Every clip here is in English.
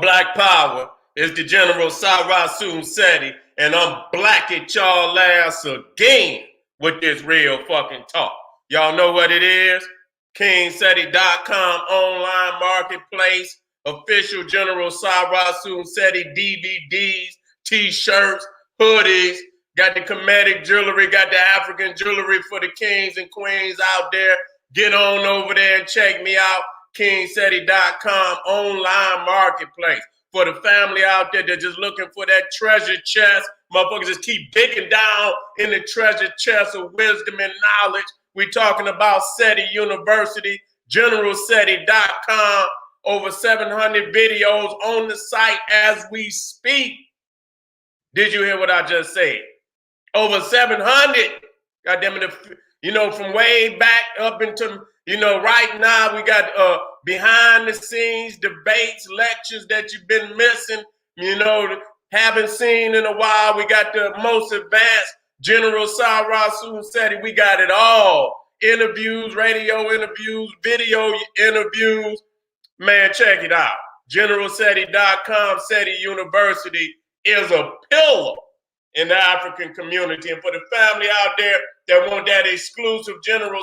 Black Power. It's the General Seti, and I'm black at y'all ass again with this real fucking talk. Y'all know what it is? KingSeti.com online marketplace, official General Seti DVDs, t-shirts, hoodies, got the Kemetic jewelry, got the African jewelry for the kings and queens out there. Get on over there and check me out. KingSeti.com online marketplace. For the family out there that's just looking for that treasure chest, motherfuckers just keep digging down in the treasure chest of wisdom and knowledge. We're talking about Seti University, GeneralSeti.com, over 700 videos on the site as we speak. Did you hear what I just said? Over 700. God damn it. From way back up into, right now we got behind the scenes debates, lectures that you've been missing, haven't seen in a while. We got the most advanced General Seti. We got it all. Interviews, radio interviews, video interviews. Man, check it out. GeneralSeti.com, Seti University is a pillar in the African community. And for the family out there that want that exclusive General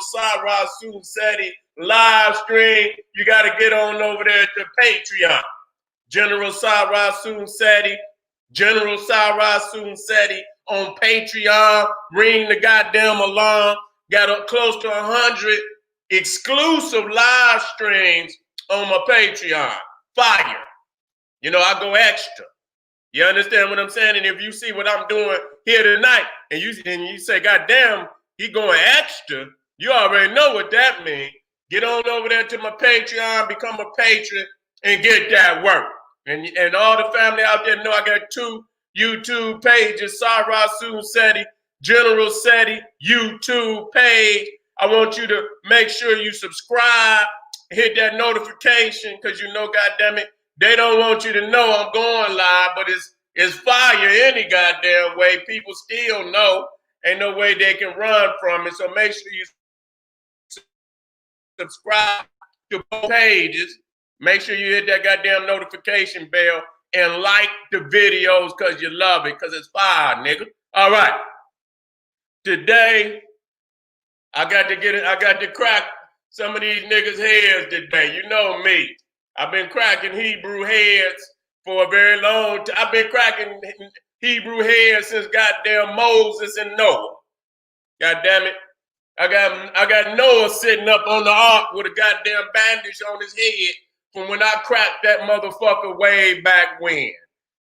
Seti live stream, you got to get on over there to Patreon. General Seti, General Seti on Patreon. Ring the goddamn alarm. Got close to 100 exclusive live streams on my Patreon. Fire. I go extra. You understand what I'm saying? And if you see what I'm doing here tonight, and you say, God damn, he going extra, you already know what that means. Get on over there to my Patreon, become a patron, and get that work. And all the family out there know I got 2 YouTube pages, Seti, General Seti YouTube page. I want you to make sure you subscribe, hit that notification, because goddammit, they don't want you to know I'm going live, but it's fire any goddamn way. People still know. Ain't no way they can run from it. So make sure you subscribe to both pages. Make sure you hit that goddamn notification bell and like the videos because you love it, because it's fire, nigga. All right. Today, I got to crack some of these niggas' heads today. You know me. I've been cracking Hebrew heads for a very long time. I've been cracking Hebrew heads since goddamn Moses and Noah. God damn it. I got Noah sitting up on the ark with a goddamn bandage on his head from when I cracked that motherfucker way back when.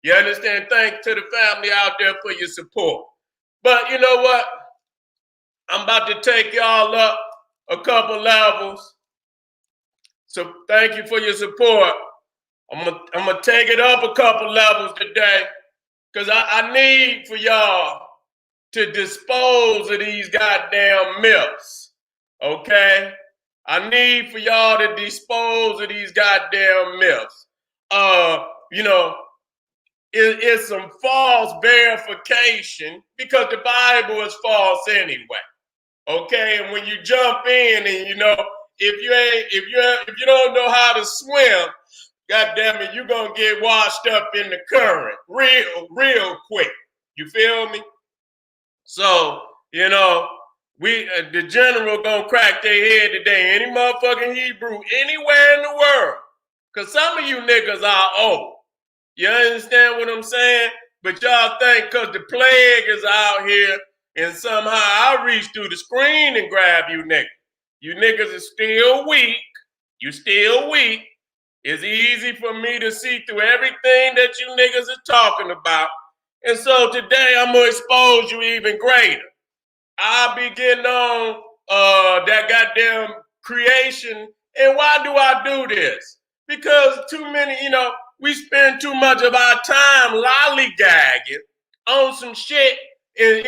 You understand? Thanks to the family out there for your support. But you know what? I'm about to take y'all up a couple levels. So thank you for your support. I'm gonna take it up a couple levels today, because I need for y'all to dispose of these goddamn myths, okay? I need for y'all to dispose of these goddamn myths. It's some false verification, because the Bible is false anyway, okay? And when you jump in and if you don't know how to swim, God damn it, you're going to get washed up in the current real quick. You feel me? So, the general going to crack their head today. Any motherfucking Hebrew anywhere in the world. Because some of you niggas are old. You understand what I'm saying? But y'all think because the plague is out here and somehow I'll reach through the screen and grab you niggas. You niggas are still weak. You still weak. It's easy for me to see through everything that you niggas are talking about. And so today I'm going to expose you even greater. I'll be getting on that goddamn creation. And why do I do this? Because too many, we spend too much of our time lollygagging on some shit and,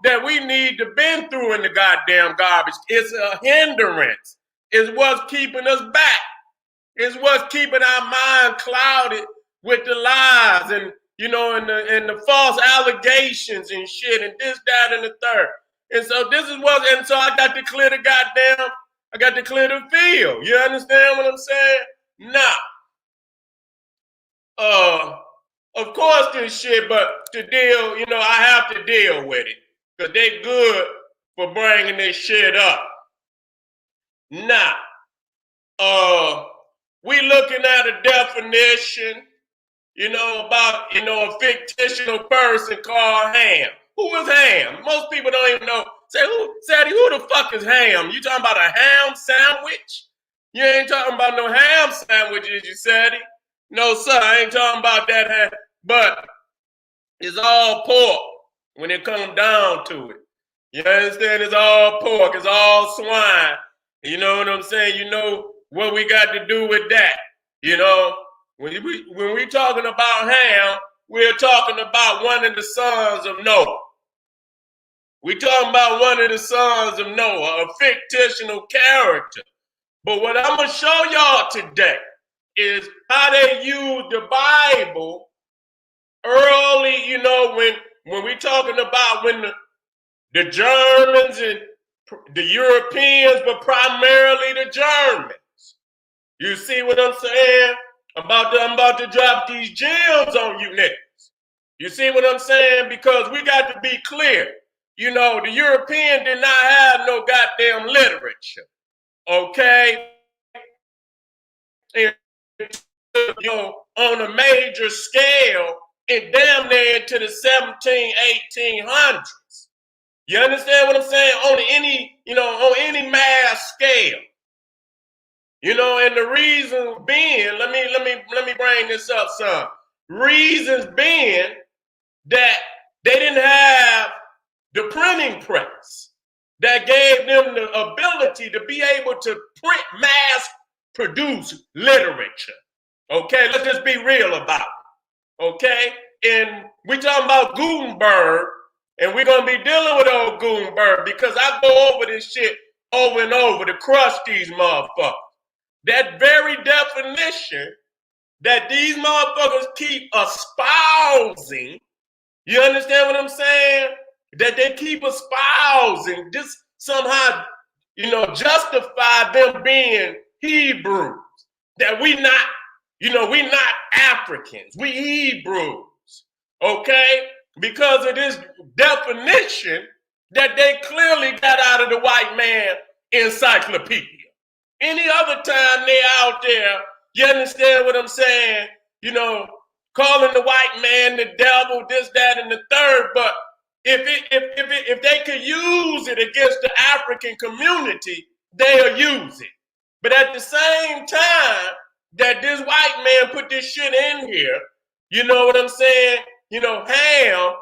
that we need to been through in the goddamn garbage. It's a hindrance. It's what's keeping us back. It's what's keeping our mind clouded with the lies and, and the false allegations and shit and this, that, and the third. And so I got to clear the field. You understand what I'm saying? Now, of course this shit, but to deal, you know, I have to deal with it because they good for bringing this shit up. Now, we looking at a definition, you know, about, you know, a fictional person called Ham. Who is Ham? Most people don't even know. Seti, who the fuck is Ham? You talking about a ham sandwich? You ain't talking about no ham sandwiches, you Seti. No, sir, I ain't talking about that ham. But it's all pork when it comes down to it. You understand? It's all pork. It's all swine. You know what I'm saying? You know what we got to do with that. You know, when we talking about Ham, we're talking about one of the sons of Noah. We're talking about one of the sons of Noah, a fictional character. But what I'm going to show y'all today is how they use the Bible early, you know, when we're talking about when the Germans and the Europeans, but primarily the Germans. You see what I'm saying? I'm about to drop these gems on you niggas. You see what I'm saying? Because we got to be clear. You know, the European did not have no goddamn literature. Okay? And, you know, on a major scale, and damn near into the 1800s. You understand what I'm saying? On any mass scale. You know, and the reason being, let me bring this up, son. Reasons being that they didn't have the printing press that gave them the ability to be able to print, mass produce literature. Okay, let's just be real about it. Okay, and we talking about Gutenberg, and we're gonna be dealing with old Gutenberg because I go over this shit over and over to crush these motherfuckers. That very definition that these motherfuckers keep espousing, you understand what I'm saying? That they keep espousing, just somehow, you know, justify them being Hebrews. That we not, you know, we not Africans, we Hebrews, okay? Because of this definition that they clearly got out of the white man encyclopedia. Any other time they out there, you understand what I'm saying? You know, calling the white man the devil, this, that, and the third. But if they could use it against the African community, they'll use it. But at the same time that this white man put this shit in here, you know what I'm saying? You know, Ham,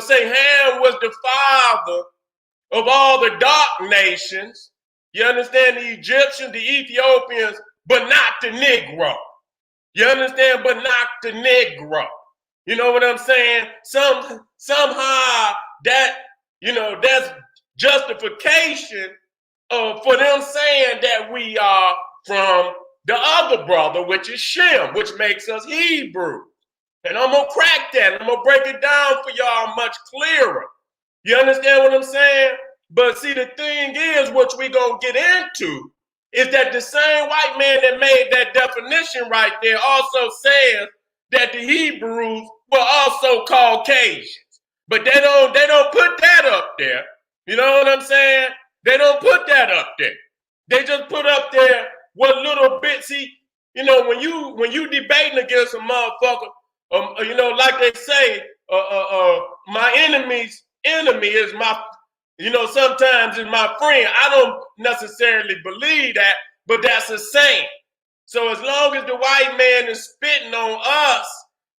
say Ham was the father of all the dark nations. You understand? The Egyptians, the Ethiopians, but not the Negro. You understand? But not the Negro. You know what I'm saying? Somehow that, you know, that's justification for them saying that we are from the other brother, which is Shem, which makes us Hebrew. And I'm going to crack that. I'm going to break it down for y'all much clearer. You understand what I'm saying? But see, the thing is, what we going to get into is that the same white man that made that definition right there also says that the Hebrews were also Caucasians. But they don't put that up there. You know what I'm saying? They don't put that up there. They just put up there what little bitsy, you know, when you debating against a motherfucker, you know, like they say, my enemy's enemy is my, you know, sometimes is my friend. I don't necessarily believe that, but that's a saying. So as long as the white man is spitting on us,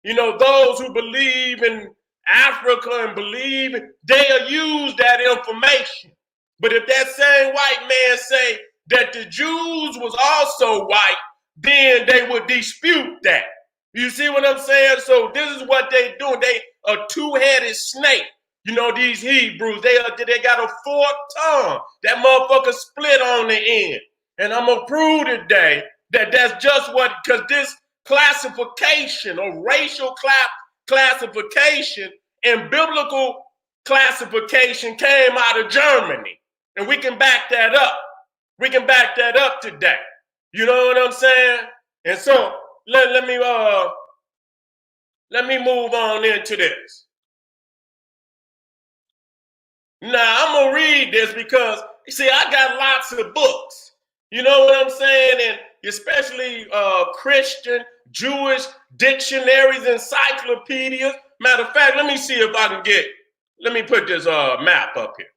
you know, those who believe in Africa and believe, they'll use that information. But if that same white man say that the Jews was also white, then they would dispute that. You see what I'm saying? So this is what they do. They a two-headed snake. You know, these Hebrews, they got a forked tongue. That motherfucker split on the end. And I'm going to prove today that that's just what, because this classification or racial classification and biblical classification came out of Germany. And we can back that up. We can back that up today. You know what I'm saying? And so let me move on into this. Now I'm gonna read this because see, I got lots of books. You know what I'm saying? And especially Christian, Jewish dictionaries, encyclopedias. Matter of fact, let me see if I can let me put this map up here.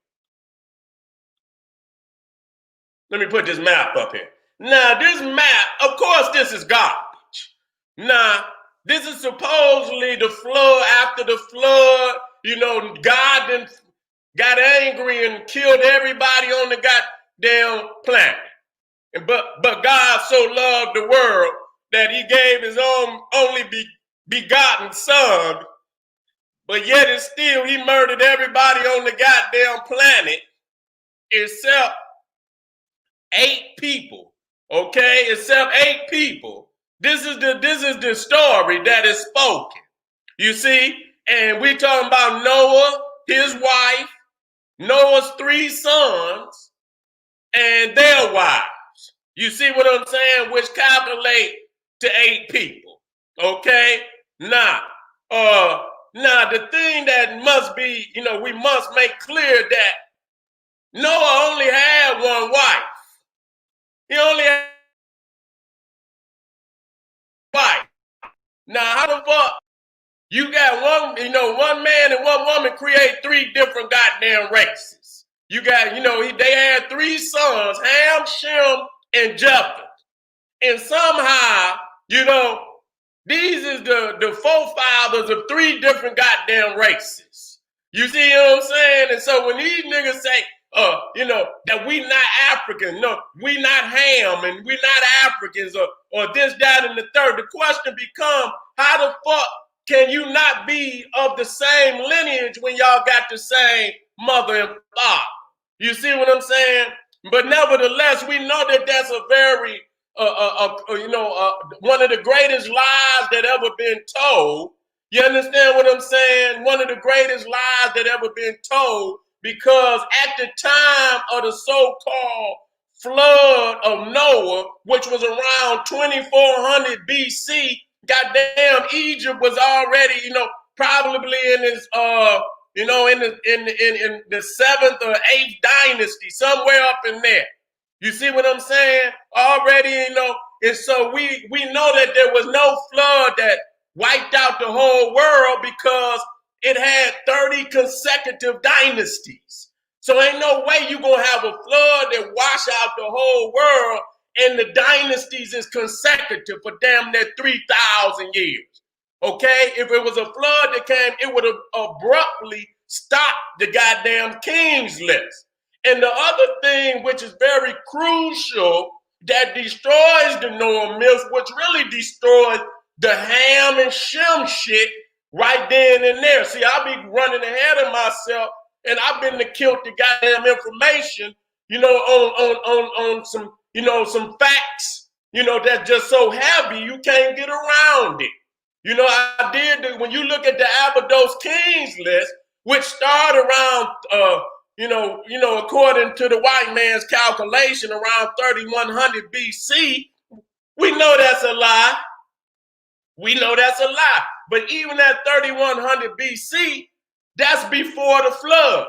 Let me put this map up here. Now, this map, of course, this is garbage. Now, this is supposedly the flood. After the flood, you know, God then got angry and killed everybody on the goddamn planet. But God so loved the world that he gave his only begotten son, but yet and still he murdered everybody on the goddamn planet except 8 people. Okay, except 8 people. This is the story that is spoken. You see, and we talking about Noah, his wife, Noah's 3 sons, and their wives. You see what I'm saying? Which calculate to 8 people. Okay? Now, the thing that must be, you know, we must make clear that Noah only had one wife. He only had one wife. Now, how the fuck you got one man and one woman create 3 different goddamn races? You got, they had 3 sons, Ham, Shem, and Japheth. And somehow, these is the forefathers of 3 different goddamn races. You see what I'm saying? And so when these niggas say, that we not African, no, we not Ham, and we not Africans, or this, that, and the third, the question becomes, how the fuck can you not be of the same lineage when y'all got the same mother and father? You see what I'm saying? But nevertheless, we know that that's a very, one of the greatest lies that ever been told. You understand what I'm saying? One of the greatest lies that ever been told, because at the time of the so-called flood of Noah, which was around 2400 BC, goddamn Egypt was already, probably in its, in the 7th or 8th dynasty, somewhere up in there. You see what I'm saying? Already, and so we know that there was no flood that wiped out the whole world, because it had 30 consecutive dynasties. So ain't no way you gonna have a flood that wash out the whole world and the dynasties is consecutive for damn near 3,000 years. Okay? If it was a flood that came, it would have abruptly stopped the goddamn king's list. And the other thing, which is very crucial, that destroys the Noah myth, which really destroys the Ham and Shem shit right then and there. See, I'll be running ahead of myself, and I've been to kill the goddamn information, on some, some facts, that's just so heavy you can't get around it. I did, when you look at the Abydos Kings list, which started around, according to the white man's calculation, around 3100 BC, we know that's a lie. We know that's a lie. But even at 3100 BC, that's before the flood.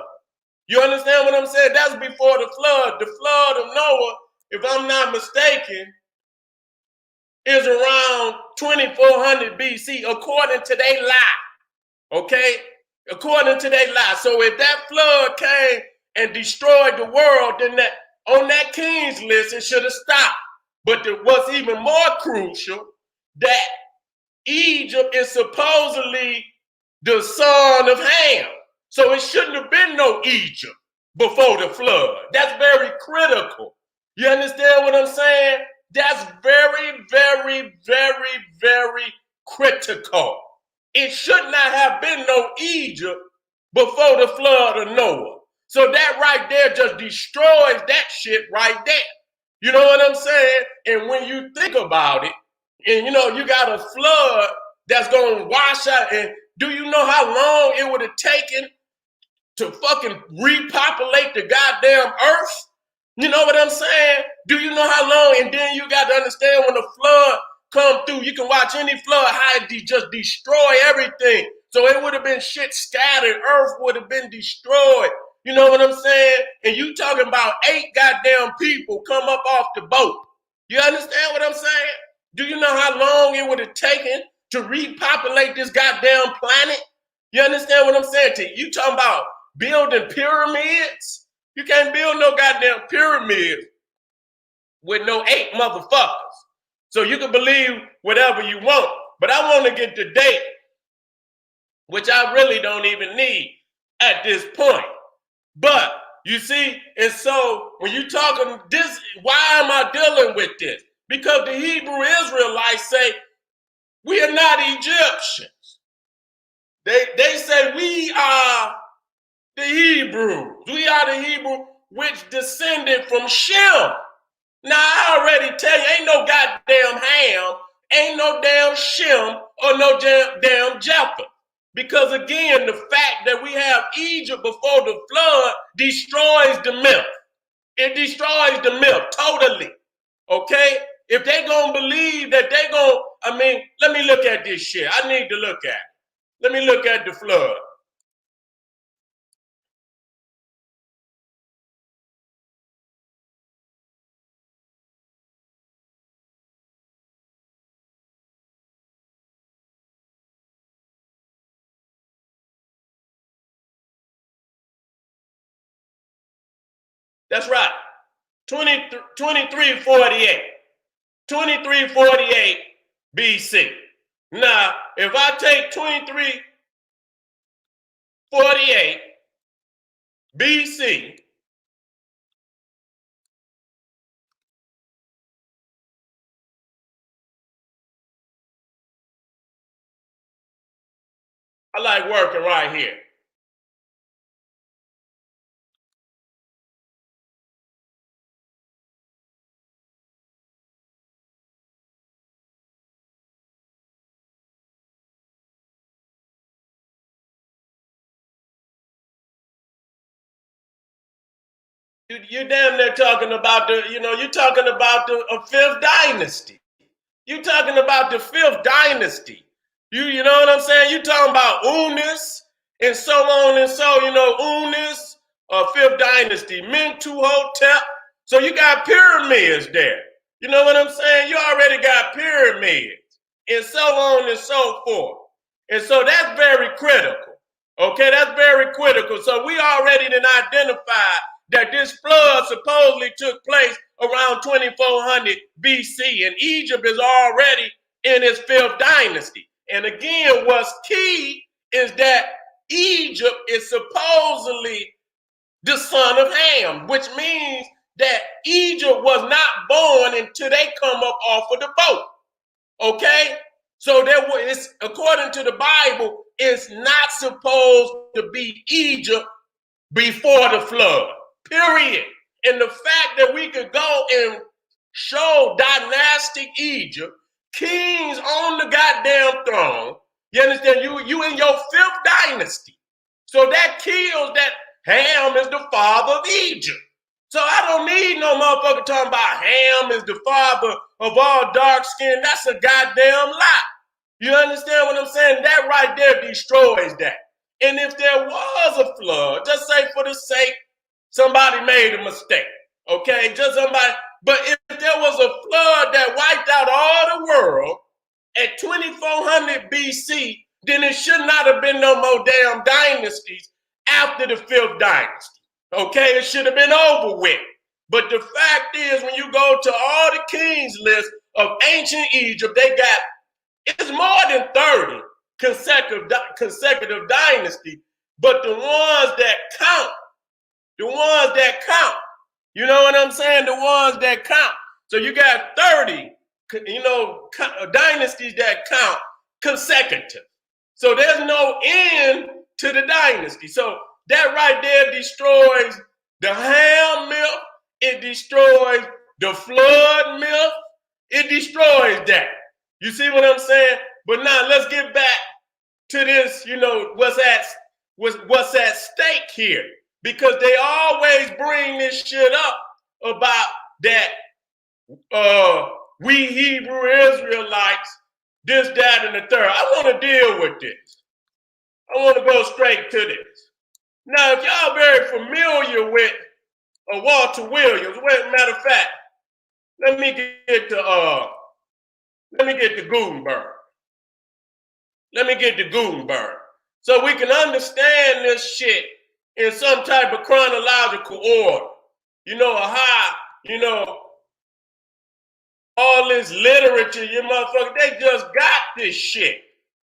You understand what I'm saying? That's before the flood. The flood of Noah, if I'm not mistaken, is around 2400 BC, according to their lie. Okay? According to their lie. So if that flood came and destroyed the world, then on that king's list, it should have stopped. But what's even more crucial, that Egypt is supposedly the son of Ham. So it shouldn't have been no Egypt before the flood. That's very critical. You understand what I'm saying? That's very, very, very, very critical. It should not have been no Egypt before the flood of Noah. So that right there just destroys that shit right there. You know what I'm saying? And when you think about it, and you got a flood that's going to wash out, and do you know how long it would have taken to fucking repopulate the goddamn earth? You know what I'm saying? Do you know how long? And then you got to understand, when the flood come through. You can watch any flood, how it just destroy everything. So it would have been shit scattered. Earth would have been destroyed. You know what I'm saying? And you talking about 8 goddamn people come up off the boat. You understand what I'm saying? Do you know how long it would have taken to repopulate this goddamn planet? You understand what I'm saying? You talking about building pyramids? You can't build no goddamn pyramids with no 8 motherfuckers. So you can believe whatever you want. But I want to get the date, which I really don't even need at this point. But you see, and so when you talking this, why am I dealing with this? Because the Hebrew Israelites say we are not Egyptians. They say we are the Hebrews. We are the Hebrew which descended from Shem. Now I already tell you, ain't no goddamn Ham, ain't no damn Shem, or no damn Japheth. Because again, the fact that we have Egypt before the flood destroys the myth. It destroys the myth totally. Okay? If they gonna believe that they gonna, let me look at this shit. I need to look at it. Let me look at the flood. That's right. 2348. 2348 BC. Now, if I take 2348 BC, I like working right here. You're damn near talking about you're talking about the 5th dynasty. You're talking about the 5th dynasty. You know what I'm saying? You're talking about Unis and so on and so, Unis, 5th dynasty, Mentuhotep. So you got pyramids there. You know what I'm saying? You already got pyramids and so on and so forth. And so that's very critical. Okay, that's very critical. So we already done identified that this flood supposedly took place around 2400 BC, and Egypt is already in its 5th dynasty. And again, what's key is that Egypt is supposedly the son of Ham, which means that Egypt was not born until they come up off of the boat. Okay? So it's, according to the Bible, it's not supposed to be Egypt before the flood. Period. And the fact that we could go and show dynastic Egypt, kings on the goddamn throne, you understand? You in your 5th dynasty. So that kills that Ham is the father of Egypt. So I don't need no motherfucker talking about Ham is the father of all dark skin. That's a goddamn lie. You understand what I'm saying? That right there destroys that. And if there was a flood, just say for the sake, somebody made a mistake, okay? Just somebody. But if there was a flood that wiped out all the world at 2400 BC, then it should not have been no more damn dynasties after the 5th dynasty, okay? It should have been over with. But the fact is, when you go to all the kings list of ancient Egypt, they got, it's more than 30 consecutive dynasty, but the ones that count, you know what I'm saying? The ones that count. So you got 30, dynasties that count consecutive. So there's no end to the dynasty. So that right there destroys the Ham myth. It destroys the flood myth. It destroys that. You see what I'm saying? But now let's get back to this, what's at stake here. Because they always bring this shit up about that we Hebrew Israelites, this, that, and the third. I want to deal with this. I want to go straight to this. Now, if y'all very familiar with Walter Williams, matter of fact, let me get to Gutenberg. Let me get to Gutenberg. So we can understand this shit in some type of chronological order. You know, how, you know, all this literature, you motherfucker, they just got this shit.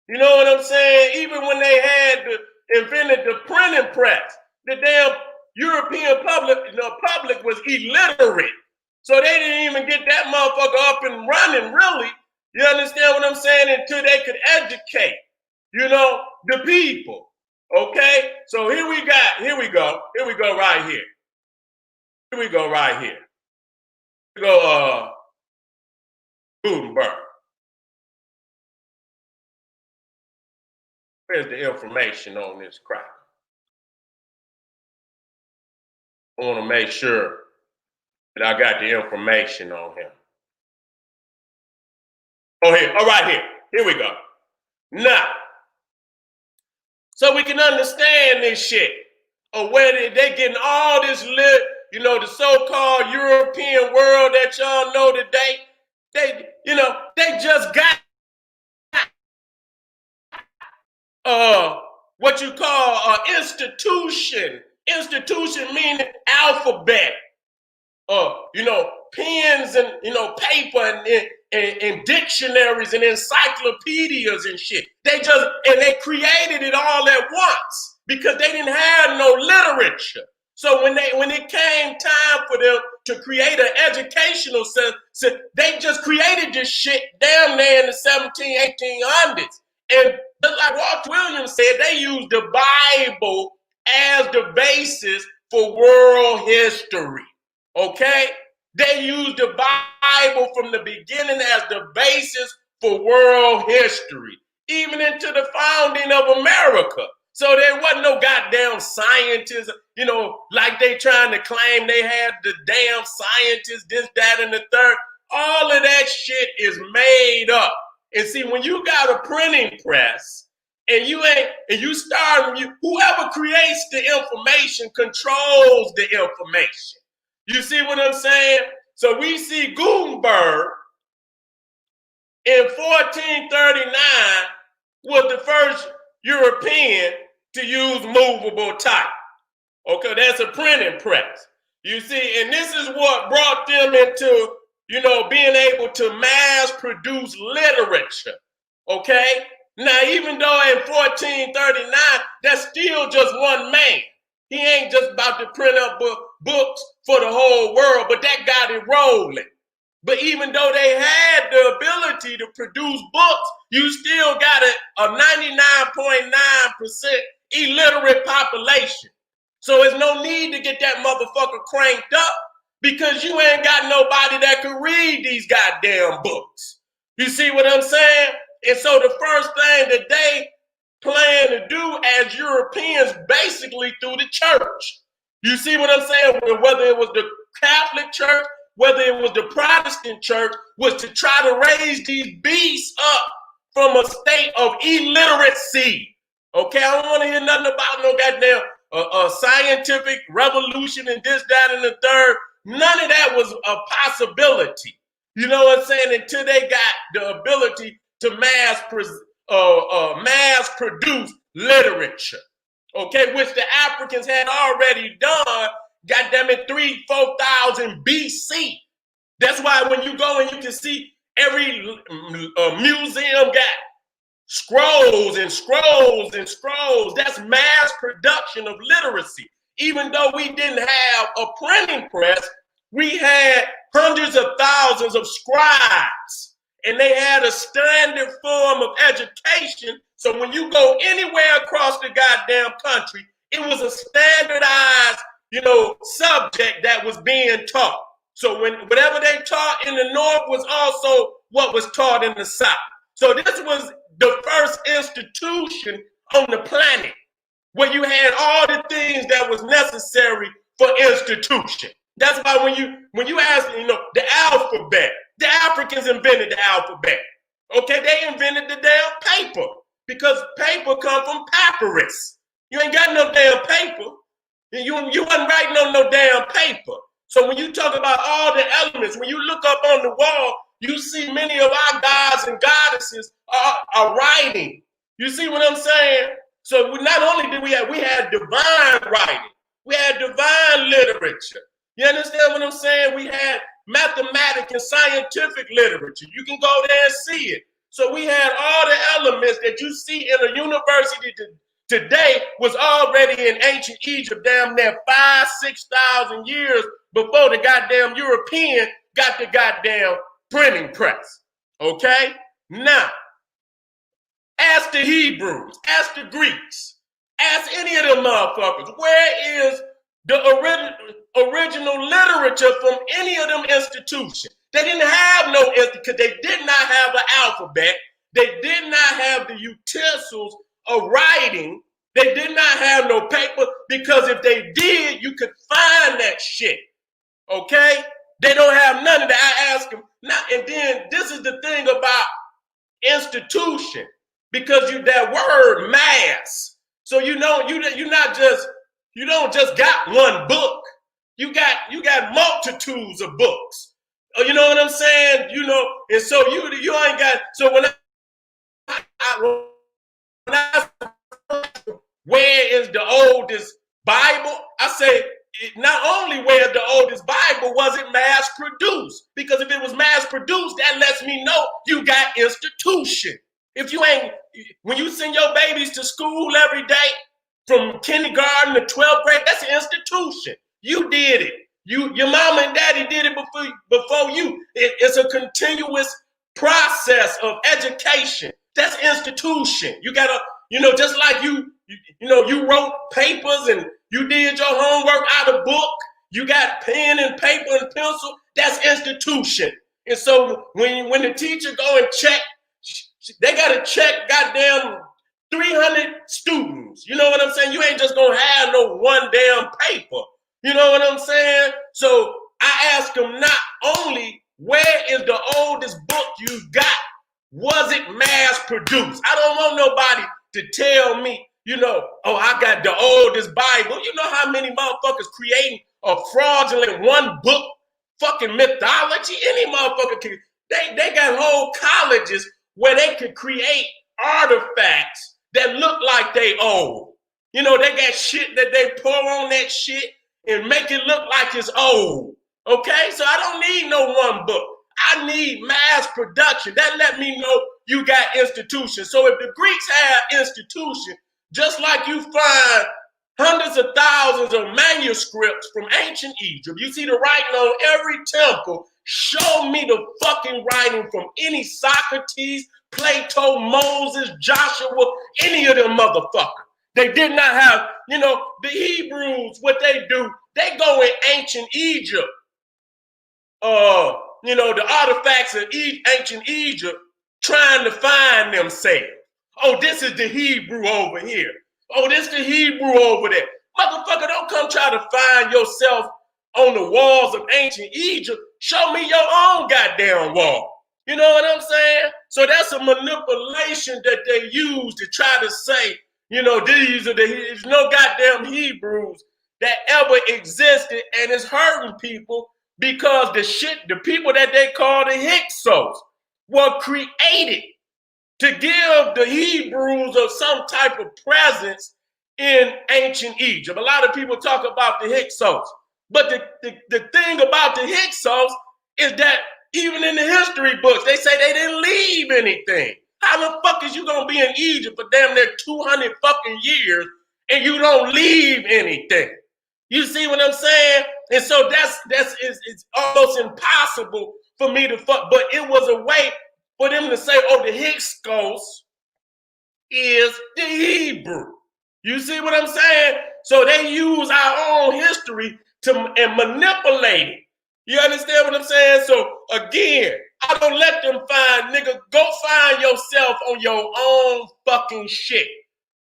You know what I'm saying? Even when they had invented the printing press, the damn European public was illiterate. So they didn't even get that motherfucker up and running, really. You understand what I'm saying? Until they could educate, you know, the people. Okay? So here we go right here. Here we go right here. We go Gutenberg. Where's the information on this crap? I want to make sure that I got the information on him. Oh, here. All right, here. Here we go. Now, so we can understand this shit. Or where they getting all this you know, the so-called European world that y'all know today. They just got what you call institution. Institution meaning alphabet. Pens and, paper and dictionaries and encyclopedias and shit. They created it all at once because they didn't have no literature. So when it came time for them to create an educational system, they just created this shit damn near in the 1800s. And just like Walter Williams said, they used the Bible as the basis for world history. Okay? They used the Bible from the beginning as the basis for world history, even into the founding of America. So there wasn't no goddamn scientists, like they trying to claim they had the damn scientists, this, that, and the third. All of that shit is made up. And see, when you got a printing press and whoever creates the information controls the information. You see what I'm saying? So we see Gutenberg in 1439 was the first European to use movable type. Okay, that's a printing press. You see, and this is what brought them into, being able to mass produce literature. Okay? Now, even though in 1439, that's still just one man. He ain't just about to print up books for the whole world, but that got it rolling. But even though they had the ability to produce books, you still got a 99.9% illiterate population. So there's no need to get that motherfucker cranked up because you ain't got nobody that can read these goddamn books. You see what I'm saying? And so the first thing that they plan to do as Europeans, basically through the church. You see what I'm saying? Whether it was the Catholic Church, whether it was the Protestant Church, was to try to raise these beasts up from a state of illiteracy. Okay, I don't want to hear nothing about no goddamn scientific revolution and this, that, and the third. None of that was a possibility. You know what I'm saying? Until they got the ability to mass produce literature, okay, which the Africans had already done, goddamn it, 3,000-4,000 BC. That's why when you go and you can see every museum got scrolls and scrolls and scrolls. That's mass production of literacy. Even though we didn't have a printing press, we had hundreds of thousands of scribes. And they had a standard form of education. So when you go anywhere across the goddamn country, it was a standardized, subject that was being taught. So whatever they taught in the North was also what was taught in the South. So this was the first institution on the planet where you had all the things that was necessary for institution. That's why when you ask, the alphabet, The Africans invented the alphabet. Okay, they invented the damn paper because paper come from papyrus. You ain't got no damn paper. You wasn't writing on no damn paper. So when you talk about all the elements, when you look up on the wall, you see many of our gods and goddesses are writing. You see what I'm saying? So not only did we had divine writing, we had divine literature. You understand what I'm saying? We had mathematical and scientific literature. You can go there and see it. So we had all the elements that you see in a university today was already in ancient Egypt, damn near 5,000-6,000 years before the goddamn European got the goddamn printing press. Okay? Now, ask the Hebrews, ask the Greeks, ask any of them motherfuckers, where is the original literature from any of them institutions? They didn't have no institution because they did not have an alphabet. They did not have the utensils of writing. They did not have no paper because if they did, you could find that shit. Okay? They don't have none of that. I ask them. Now, and then this is the thing about institution, because that word mass. So you don't just got one book. You got multitudes of books. You know what I'm saying? You know, and so you ain't got. So when I where is the oldest Bible? I say not only where is the oldest Bible, was it mass produced? Because if it was mass produced, that lets me know you got institution. If you ain't, when you send your babies to school every day from kindergarten to 12th grade, that's an institution. You did it. Your mama and daddy did it before you. It's a continuous process of education. That's institution. You gotta, just like you wrote papers and you did your homework out of book. You got pen and paper and pencil. That's institution. And so when the teacher go and check, they gotta check goddamn 300 students. You know what I'm saying? You ain't just gonna have no one damn paper. You know what I'm saying? So I ask them not only where is the oldest book you got, was it mass produced? I don't want nobody to tell me, I got the oldest Bible. You know how many motherfuckers creating a fraudulent one book fucking mythology? Any motherfucker can. They got whole colleges where they could create artifacts that look like they old. They got shit that they pour on that shit and make it look like it's old. Okay? So I don't need no one book. I need mass production. That let me know you got institutions. So if the Greeks have institutions, just like you find hundreds of thousands of manuscripts from ancient Egypt, you see the writing on every temple. Show me the fucking writing from any Socrates, Plato, Moses, Joshua, any of them motherfuckers. They did not have, the Hebrews, what they do, they go in ancient Egypt, the artifacts of ancient Egypt, trying to find themselves. Oh, this is the Hebrew over here. Oh, this is the Hebrew over there. Motherfucker, don't come try to find yourself on the walls of ancient Egypt. Show me your own goddamn wall. You know what I'm saying? So that's a manipulation that they use to try to say, there's no goddamn Hebrews that ever existed, and it's hurting people because the people that they call the Hyksos were created to give the Hebrews of some type of presence in ancient Egypt. A lot of people talk about the Hyksos, but the thing about the Hyksos is that even in the history books, they say they didn't leave anything. How the fuck is you gonna be in Egypt for damn near 200 fucking years and you don't leave anything? You see what I'm saying? And so it's almost impossible for me to fuck, but it was a way for them to say, oh, the Hyksos is the Hebrew. You see what I'm saying? So they use our own history and manipulate it. You understand what I'm saying? So again, I don't let them find, nigga, go find yourself on your own fucking shit.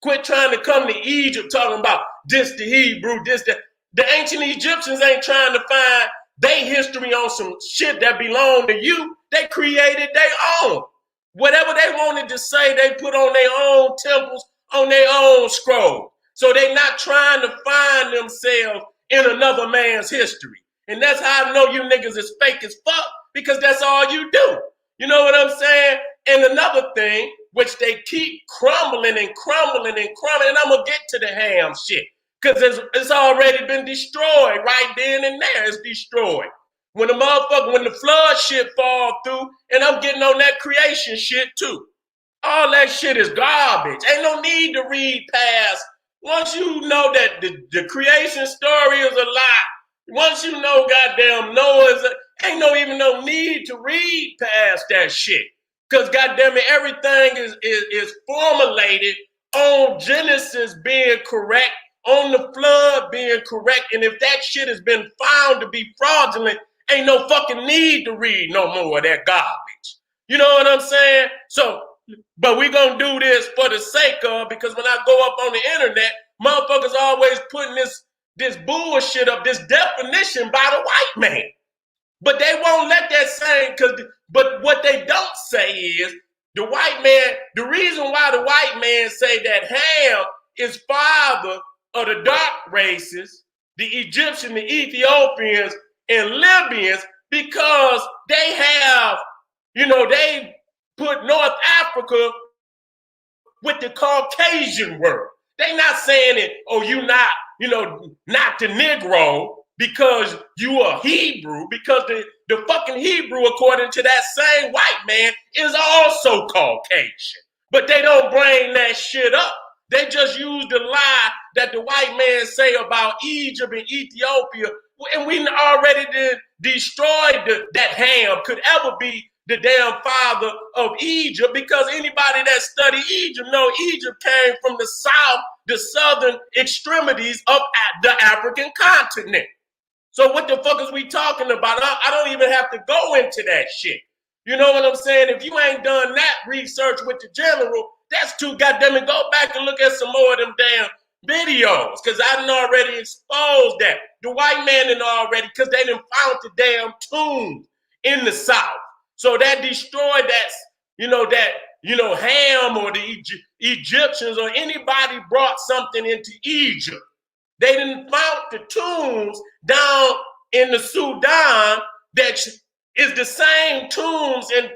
Quit trying to come to Egypt talking about this the Hebrew, this that. The ancient Egyptians ain't trying to find their history on some shit that belong to you. They created their own. Whatever they wanted to say, they put on their own temples, on their own scroll. So they're not trying to find themselves in another man's history. And that's how I know you niggas is fake as fuck, because that's all you do. You know what I'm saying? And another thing, which they keep crumbling and crumbling and crumbling, and I'm going to get to the ham shit, because it's already been destroyed right then and there. It's destroyed. When the flood shit fall through, and I'm getting on that creation shit too. All that shit is garbage. Ain't no need to read past. Once you know that the creation story is a lie, once you know goddamn Noah's, ain't no need to read past that shit. Because goddamn it, everything is formulated on Genesis being correct, on the flood being correct. And if that shit has been found to be fraudulent, ain't no fucking need to read no more of that garbage. You know what I'm saying? So, but we gonna do this for the sake of, because when I go up on the internet, motherfuckers always putting this bullshit up, this definition by the white man. But they won't let that same, but what they don't say is the white man, the reason why the white man say that Ham is father of the dark races, the Egyptian, the Ethiopians, and Libyans, because they have, they put North Africa with the Caucasian world. They not saying it, oh, you not, not the Negro because you are Hebrew, because the fucking Hebrew, according to that same white man, is also Caucasian. But they don't bring that shit up. They just use the lie that the white man say about Egypt and Ethiopia, and we already destroyed that Ham could ever be the damn father of Egypt, because anybody that studied Egypt know Egypt came from the south, the southern extremities of the African continent. So what the fuck is we talking about? I don't even have to go into that shit. You know what I'm saying? If you ain't done that research with the general, that's too goddamn it. Go back and look at some more of them damn videos, because I done already exposed that. The white man done already, because they done found the damn tomb in the south. So that destroyed that, Ham or the Egyptians or anybody brought something into Egypt. They didn't found the tombs down in the Sudan that is the same tombs in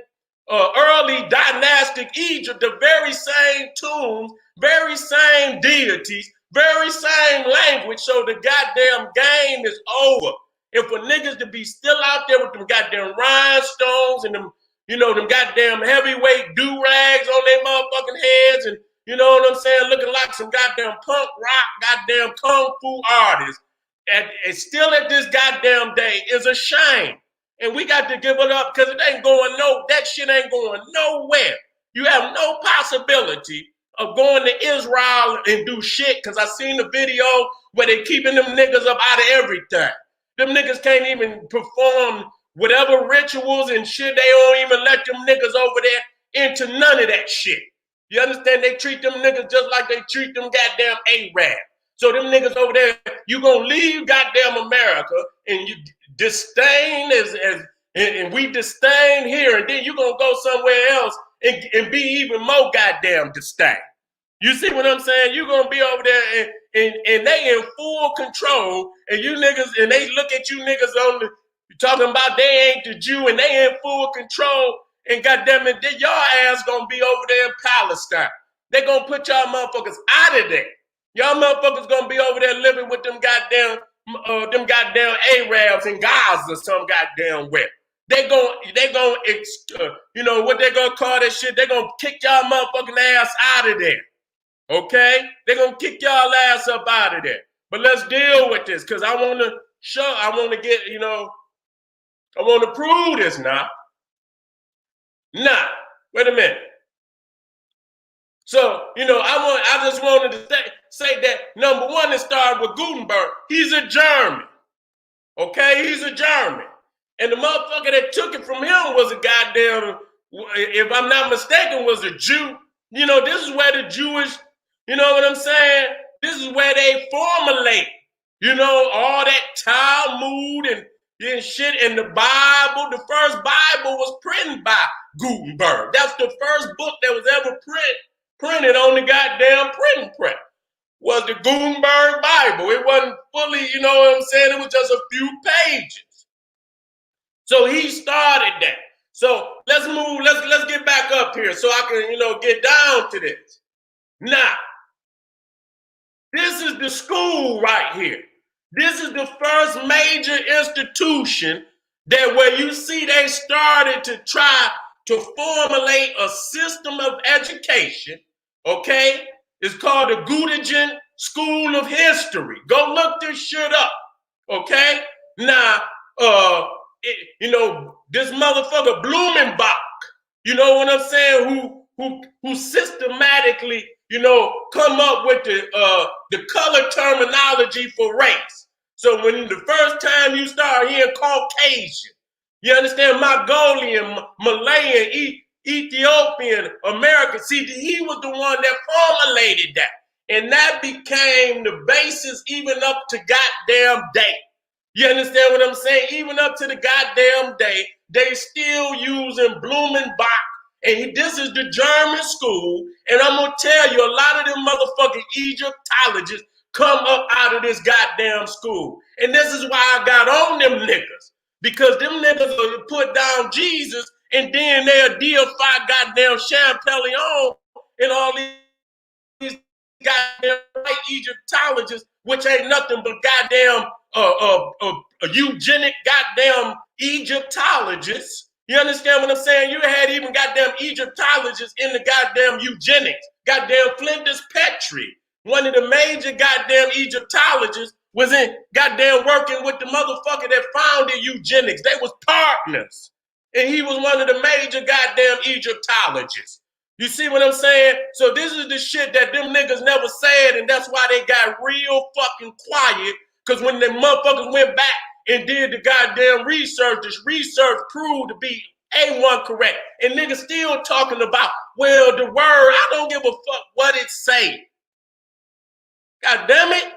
early dynastic Egypt, the very same tombs, very same deities, very same language. So the goddamn game is over. And for niggas to be still out there with them goddamn rhinestones and them, them goddamn heavyweight do-rags on their motherfucking heads, and you know what I'm saying, looking like some goddamn punk rock, goddamn kung fu artists, and still at this goddamn day is a shame. And we got to give it up, because that shit ain't going nowhere. You have no possibility of going to Israel and do shit, because I seen the video where they keeping them niggas up out of everything. Them niggas can't even perform whatever rituals and shit. They don't even let them niggas over there into none of that shit. You understand? They treat them niggas just like they treat them goddamn Arab. So them niggas over there, you gonna leave goddamn America and you disdain and we disdain here, and then you gonna go somewhere else and be even more goddamn disdain. You see what I'm saying? You gonna be over there and they in full control, and you niggas, and they look at you niggas talking about they ain't the Jew, and they in full control, and goddamn it, then y'all ass gonna be over there in Palestine. They gonna put y'all motherfuckers out of there. Y'all motherfuckers gonna be over there living with them goddamn Arabs in Gaza some goddamn where. They gonna what they gonna call that shit? They gonna kick y'all motherfucking ass out of there. Okay? They're going to kick y'all ass up out of there. But let's deal with this, because I want to prove this now. Nah, wait a minute. So, I just wanted to say that, number one, it started with Gutenberg. He's a German. Okay? He's a German. And the motherfucker that took it from him was a goddamn, if I'm not mistaken, was a Jew. This is where the Jewish, you know what I'm saying? This is where they formulate, all that Talmud and, and shit. And the Bible, the first Bible was printed by Gutenberg. That's the first book that was ever printed on the goddamn printing press. Was the Gutenberg Bible. It wasn't fully, you know what I'm saying? It was just a few pages. So he started that. So let's move, let's get back up here so I can, you know, get down to this. Now, this is the school right here. This is the first major institution that where you see they started to try to formulate a system of education, okay? It's called the Gudegen School of History. Go look this shit up, okay? Now, you know, this motherfucker Blumenbach, you know what I'm saying, who systematically, you know, come up with the color terminology for race. So when the first time you start hearing Caucasian, you understand, Mongolian, Malayan, Ethiopian, American, see, he was the one that formulated that. And that became the basis even up to goddamn day. You understand what I'm saying? Even up to the goddamn day, they still using Blumenbach. And this is the German school. And I'm going to tell you, a lot of them motherfucking Egyptologists come up out of this goddamn school. And this is why I got on them niggas. Because them niggas will put down Jesus and then they'll deify goddamn Champollion and all these goddamn white Egyptologists, which ain't nothing but goddamn eugenic goddamn Egyptologists. You understand what I'm saying? You had even goddamn Egyptologists in the goddamn eugenics. Goddamn Flinders Petrie, one of the major goddamn Egyptologists, was in goddamn working with the motherfucker that founded eugenics. They was partners. And he was one of the major goddamn Egyptologists. You see what I'm saying? So this is the shit that them niggas never said, and that's why they got real fucking quiet, because when the motherfuckers went back and did the goddamn research, this research proved to be A1 correct. And niggas still talking about, well, the word, I don't give a fuck what it say. God damn it.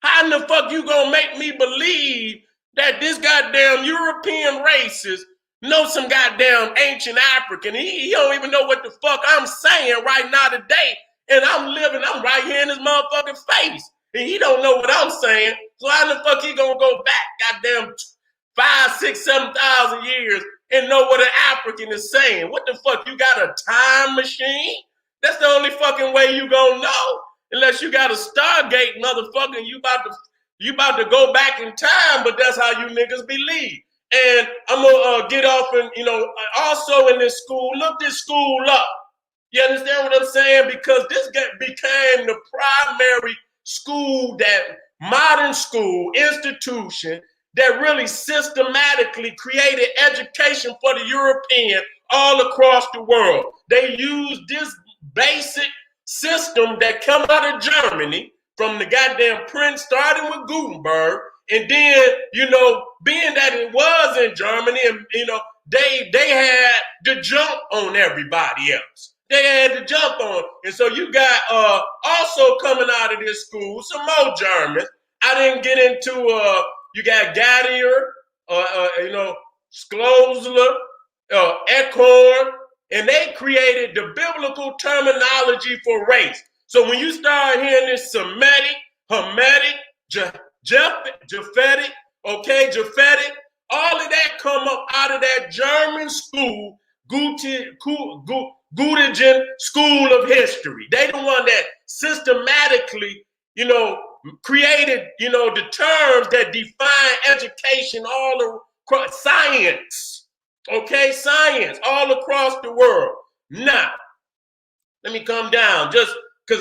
How in the fuck you gonna make me believe that this goddamn European racist know some goddamn ancient African? He don't even know what the fuck I'm saying right now today. And I'm right here in his motherfucking face. And he don't know what I'm saying. So how the fuck he gonna go back goddamn 5, 6, 7,000 years and know what an African is saying? What the fuck? You got a time machine? That's the only fucking way you gonna know. Unless you got a Stargate, motherfucker, you about to go back in time, but that's how you niggas believe. And I'm gonna get off and, you know, also in this school, look this school up. You understand what I'm saying? Because this became the primary school, that modern school institution that really systematically created education for the European all across the world. They used this basic system that come out of Germany from the goddamn print, starting with Gutenberg, and then, you know, being that it was in Germany, and, you know, they had the jump on everybody else. They had to jump on. And so you got also coming out of this school, some more Germans. I didn't get into, you got Gadier, you know, Sklozler, Eckhorn, and they created the biblical terminology for race. So when you start hearing this Semitic, Hamitic, Japhetic, okay, Japhetic, all of that come up out of that German school, Gudegen School of History. They the one that systematically, you know, created, you know, the terms that define education all across science. Okay, science all across the world. Now, let me come down just because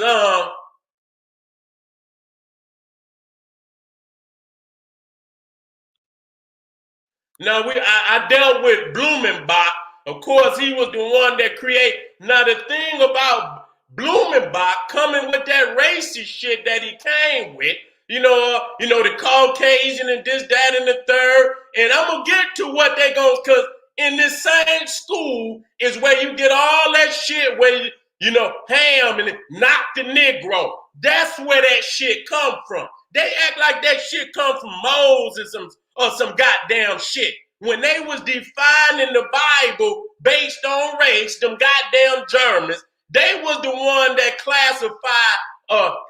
now I dealt with Blumenbach. Of course, he was the one that created. Now the thing about Blumenbach coming with that racist shit that he came with, you know, the Caucasian and this, that, and the third. And I'm gonna get to what they go, because in this same school is where you get all that shit where, you know, Ham and not the Negro. That's where that shit come from. They act like that shit come from Moses and or some goddamn shit. When they was defining the Bible based on race, them goddamn Germans, they was the one that classified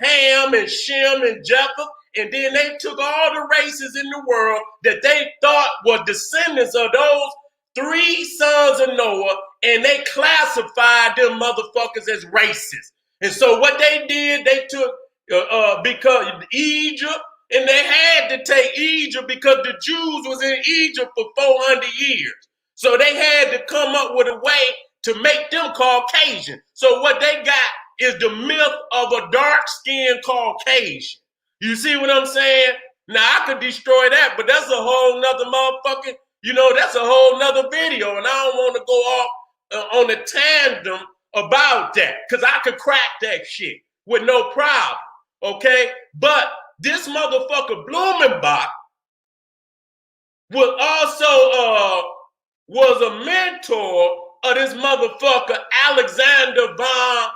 Ham and Shem and Japheth, and then they took all the races in the world that they thought were descendants of those three sons of Noah, and they classified them motherfuckers as races. And so what they did, they took because Egypt, and they had to take Egypt because the Jews was in Egypt for 400 years. So they had to come up with a way to make them Caucasian. So what they got is the myth of a dark-skinned Caucasian. You see what I'm saying? Now, I could destroy that, but that's a whole nother motherfucking, that's a whole nother video, and I don't want to go off on a tandem about that, because I could crack that shit with no problem, okay? But this motherfucker Blumenbach was a mentor of this motherfucker Alexander von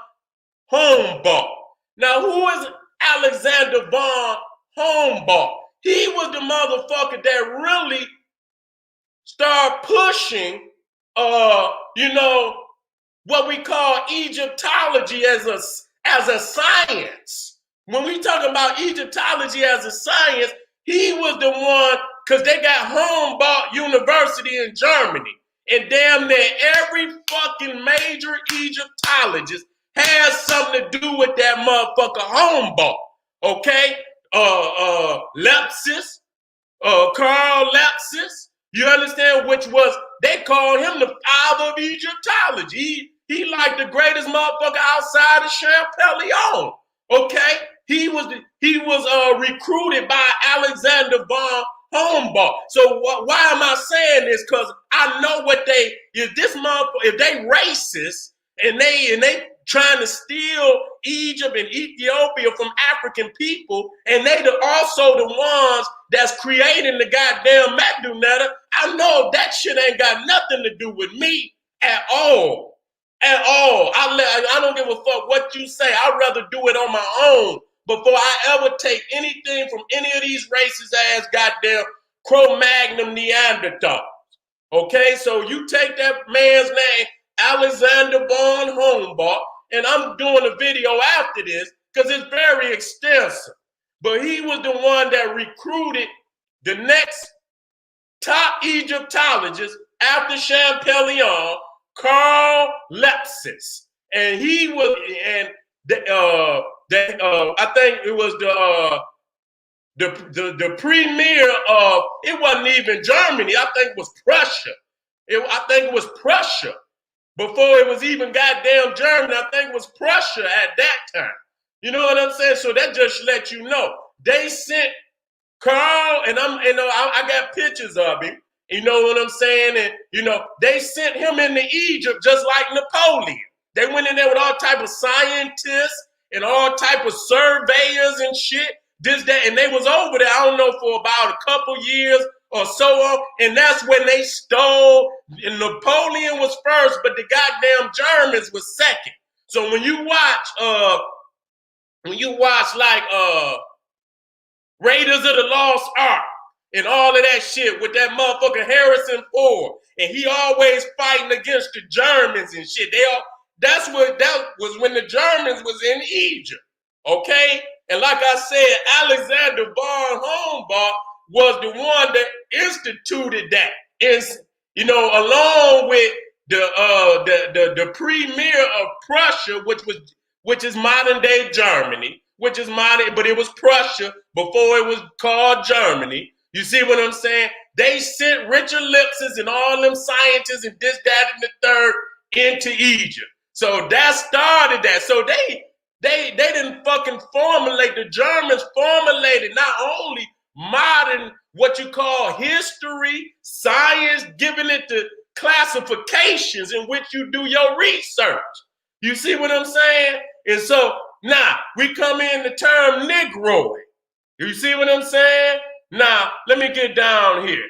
Humboldt. Now, who is Alexander von Humboldt? He was the motherfucker that really started pushing, what we call Egyptology as a science. When we talk about Egyptology as a science, he was the one, because they got Humboldt University in Germany, and damn near every fucking major Egyptologist has something to do with that motherfucker Humboldt, okay? Lepsis, Carl Lepsis, you understand, which was, they called him the father of Egyptology. He like the greatest motherfucker outside of Champollion, okay? He was recruited by Alexander von Humboldt. So why am I saying this? Because I know if they racist and they trying to steal Egypt and Ethiopia from African people, and they also the ones that's creating the goddamn Medunetta, I know that shit ain't got nothing to do with me at all. At all. I don't give a fuck what you say. I'd rather do it on my own before I ever take anything from any of these racist ass goddamn Cro-Magnon Neanderthals. Okay, so you take that man's name, Alexander von Humboldt, and I'm doing a video after this because it's very extensive. But he was the one that recruited the next top Egyptologist after Champollion, Carl Lepsis. And he was, and I think it was the premier of, it wasn't even Germany, I think it was Prussia. I think it was Prussia. Before it was even goddamn Germany, I think it was Prussia at that time. You know what I'm saying? So that just let you know. They sent Carl, and I got pictures of him. You know what I'm saying? And they sent him into Egypt just like Napoleon. They went in there with all type of scientists and all type of surveyors and shit. This, that, and they was over there, I don't know, for about a couple years or so on, and that's when they stole, and Napoleon was first, but the goddamn Germans was second. So when you watch like Raiders of the Lost Ark and all of that shit with that motherfucker Harrison Ford, and he always fighting against the Germans and shit. That was when the Germans was in Egypt, okay? And like I said, Alexander von Humboldt was the one that instituted that. Along with the premier of Prussia, which is modern day Germany, but it was Prussia before it was called Germany. You see what I'm saying? They sent Richard Lipsis and all them scientists and this, that, and the third into Egypt. So that started that. So they didn't fucking formulate. The Germans formulated not only modern, what you call history, science, giving it the classifications in which you do your research. You see what I'm saying? And so now we come in the term Negroid. You see what I'm saying? Now, let me get down here.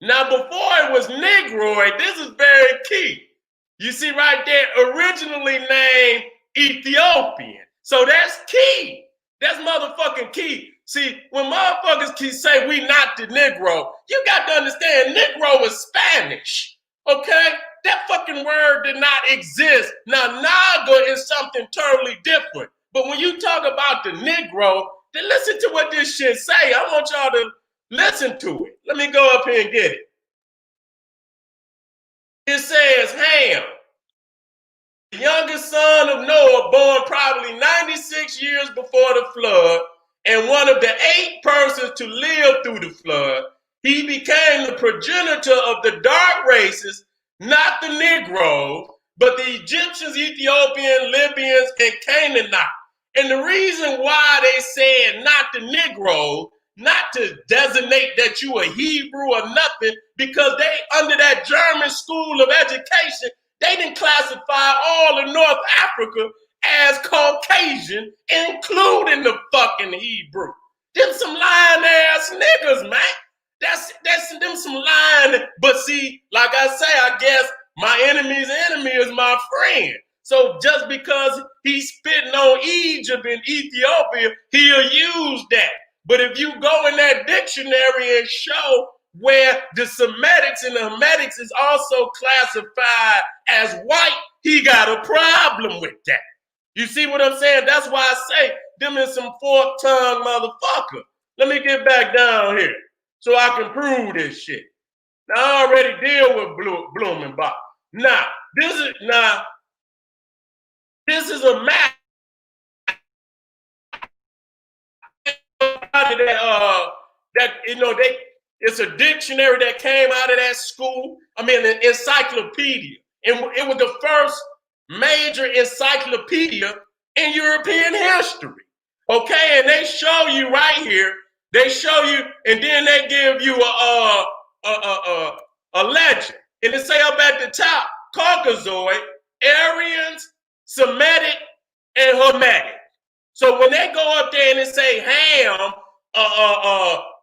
Now, before it was Negroid, this is very key. You see right there, originally named Ethiopian. So that's key. That's motherfucking key. See, when motherfuckers keep saying we not the Negro, you got to understand Negro is Spanish, okay? That fucking word did not exist. Now, Naga is something totally different. But when you talk about the Negro, then listen to what this shit say. I want y'all to listen to it. Let me go up here and get it. It says Ham, the youngest son of Noah, born probably 96 years before the flood, and one of the 8 persons to live through the flood. He became the progenitor of the dark races, not the Negroes, but the Egyptians, Ethiopians, Libyans, and Canaanites. And the reason why they said not the Negroes, not to designate that you a Hebrew or nothing, because they, under that German school of education, they didn't classify all of North Africa as Caucasian, including the fucking Hebrew. Them some lying ass niggas, man. That's them some lying. But see, like I say, I guess my enemy's enemy is my friend. So just because he's spitting on Egypt and Ethiopia, he'll use that. But if you go in that dictionary and show where the Semitics and the Hamitic is also classified as white, he got a problem with that. You see what I'm saying? That's why I say them is some fork-tongued motherfucker. Let me get back down here so I can prove this shit. Now, I already deal with Blumenbach. Now, this is a map that it's a dictionary that came out of that school. I mean, an encyclopedia. And it was the first major encyclopedia in European history. Okay, and they show you right here. They show you, and then they give you a legend. And they say up at the top, Caucasoid, Aryans, Semitic, and Hamitic. So when they go up there and they say Ham,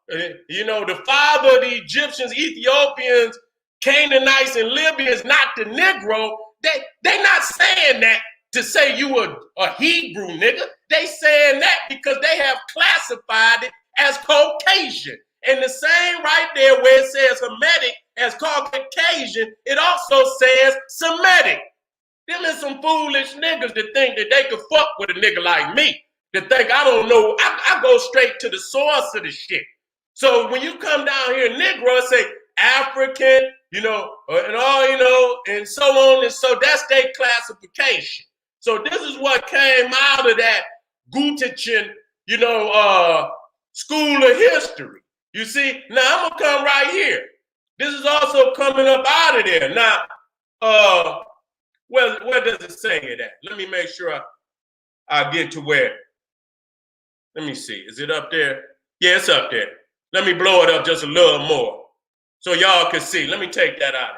the father of the Egyptians, Ethiopians, Canaanites, and Libyans, not the Negro, they not saying that to say you a Hebrew nigga. They saying that because they have classified it as Caucasian. And the same right there where it says Hamitic as Caucasian, it also says Semitic. Them is some foolish niggas that think that they could fuck with a nigga like me. That think I don't know. I go straight to the source of the shit. So when you come down here, Negro, say African, and all, and so on. And so that's their classification. So this is what came out of that Gutechen, school of history. You see, now I'm gonna come right here. This is also coming up out of there. Now, where does it say it at? Let me make sure I get to where. Let me see. Is it up there? Yeah, it's up there. Let me blow it up just a little more so y'all can see. Let me take that out of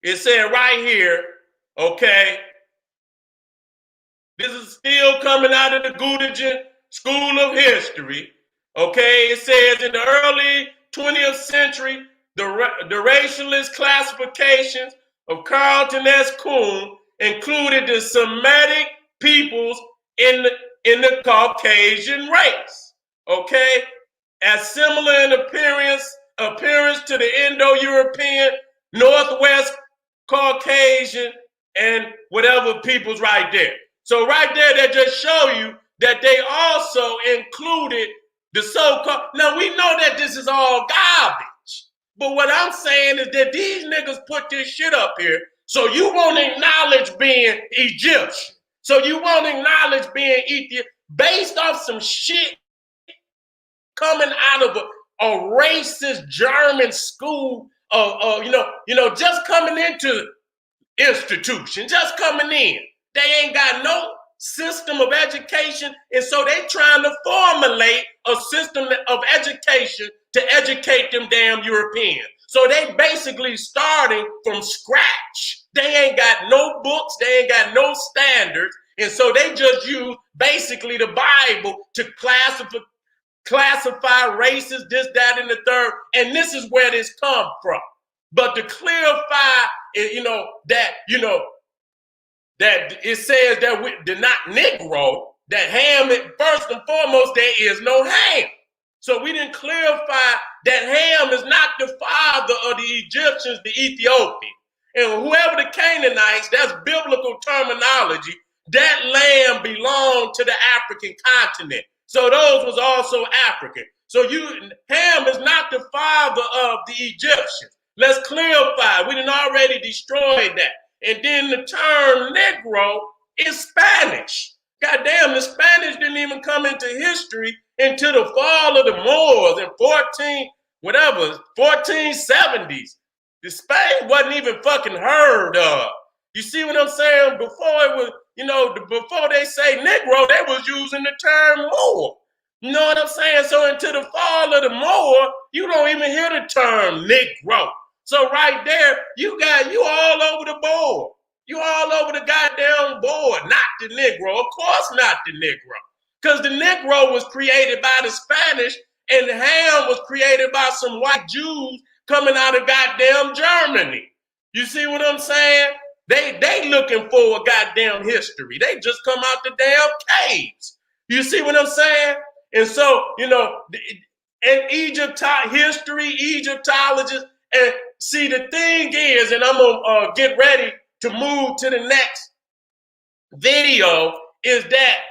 there. It said right here, okay, this is still coming out of the Gutechen School of History. Okay, it says in the early 20th century, the racialist classifications of Carlton S. Kuhn included the Semitic peoples in the Caucasian race. Okay, as similar in appearance to the Indo-European, Northwest Caucasian, and whatever peoples right there. So right there, they just show you that they also included the so-called. Now we know that this is all garbage, but what I'm saying is that these niggas put this shit up here so you won't acknowledge being Egyptian. So you won't acknowledge being Ethiopian based off some shit coming out of a racist German school just coming into institution, just coming in. They ain't got no system of education, and so they trying to formulate a system of education to educate them damn Europeans. So they basically starting from scratch. They ain't got no books, they ain't got no standards, and so they just use basically the Bible to classify races, this, that, and the third, and this is where this come from. But to clarify, that it says that they're not Negro, that Ham, first and foremost, there is no Ham. So we didn't clarify that Ham is not the father of the Egyptians, the Ethiopians. And whoever the Canaanites, that's biblical terminology, that land belonged to the African continent. So those was also African. So Ham is not the father of the Egyptians. Let's clarify. We didn't already destroy that. And then the term Negro is Spanish. Goddamn, the Spanish didn't even come into history until the fall of the Moors in 1470s. The Spain wasn't even fucking heard of. You see what I'm saying? Before it was, before they say Negro, they was using the term Moor. You know what I'm saying? So until the fall of the Moor, you don't even hear the term Negro. So right there, you all over the board. You all over the goddamn board. Not the Negro. Of course not the Negro. Because the Negro was created by the Spanish and Ham was created by some white Jews coming out of goddamn Germany. You see what I'm saying? They looking for a goddamn history. They just come out the damn caves. You see what I'm saying? And so, in history, Egyptologists, and see, the thing is, and I'm going to get ready to move to the next video, is that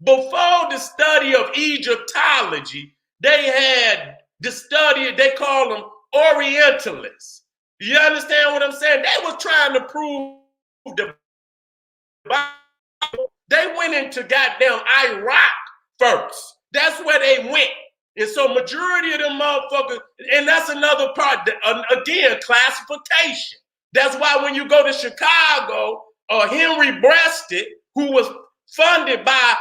before the study of Egyptology, they had the study, they call them Orientalists. You understand what I'm saying? They was trying to prove the Bible. They went into goddamn Iraq first. That's where they went. And so majority of them motherfuckers, and that's another part, again, classification. That's why when you go to Chicago, Henry Breasted, who was funded by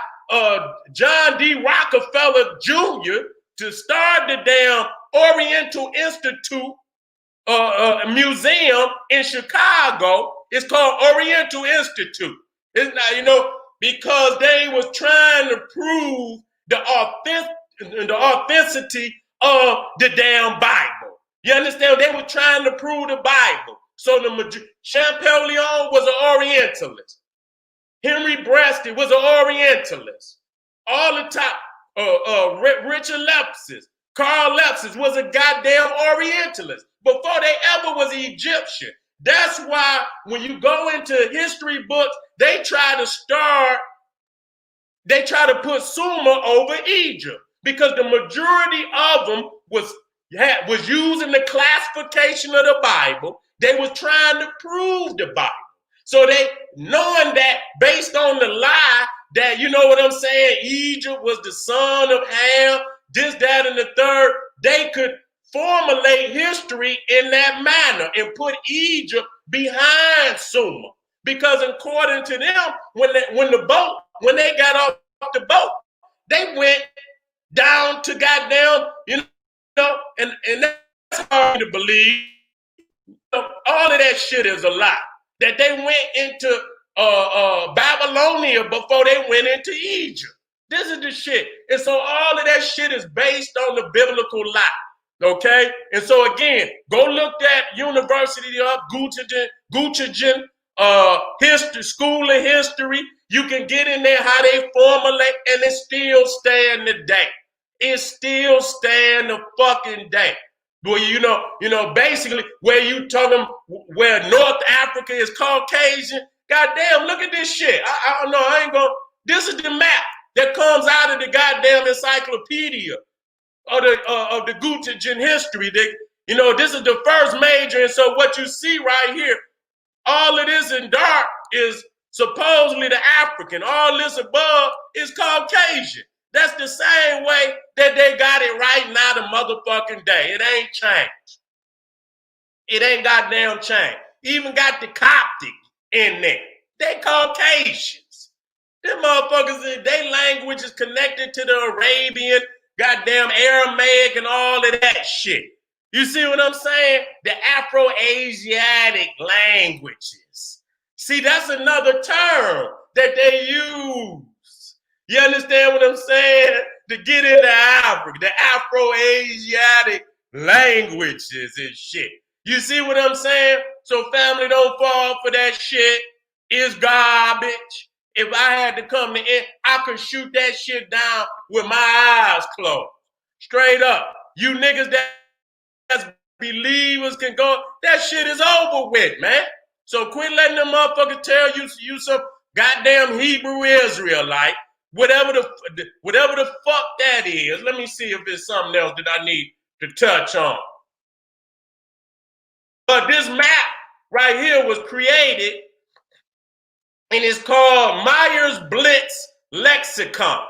John D. Rockefeller Jr. to start the damn Oriental Institute Museum in Chicago, it's called Oriental Institute. It's not, because they was trying to prove the authenticity of the damn Bible. You understand? They were trying to prove the Bible. So Champollion was an Orientalist. Henry Breasted was an Orientalist. All the top, Richard Lepsis, Carl Lepsis was a goddamn Orientalist before they ever was Egyptian. That's why when you go into history books, they try to put Sumer over Egypt because the majority of them was using the classification of the Bible. They were trying to prove the Bible. So they, knowing that based on the lie that, you know what I'm saying, Egypt was the son of Ham, this, that, and the third, they could formulate history in that manner and put Egypt behind Sumer. Because according to them, when they got off the boat, they went down to goddamn, and that's hard to believe. All of that shit is a lie. That they went into Babylonia before they went into Egypt. This is the shit. And so all of that shit is based on the biblical lie. Okay? And so again, go look at University of Göttingen history, School of History. You can get in there how they formulate, and it still stand today. It still stand the fucking day. Well, basically where you tell them where North Africa is Caucasian. Goddamn, look at this shit. I don't know. I ain't gonna. This is the map that comes out of the goddamn encyclopedia of the Göttingen history. This is the first major, and so what you see right here, all of this in dark is supposedly the African. All this above is Caucasian. That's the same way that they got it right now the motherfucking day. It ain't changed. It ain't goddamn changed. Even got the Coptic in there. They Caucasians. Them motherfuckers, their language is connected to the Arabian, goddamn Aramaic and all of that shit. You see what I'm saying? The Afro-Asiatic languages. See, that's another term that they use. You understand what I'm saying? To get into Africa, the Afro-Asiatic languages and shit. You see what I'm saying? So family, don't fall for that shit. is garbage. If I had to come to end, I could shoot that shit down with my eyes closed. Straight up. You niggas that's believers can go, that shit is over with, man. So quit letting them motherfuckers tell you some goddamn Hebrew Israelite, whatever the fuck that is. Let me see if there's something else that I need to touch on. But this map right here was created, and it's called Myers-Briggs Lexicon.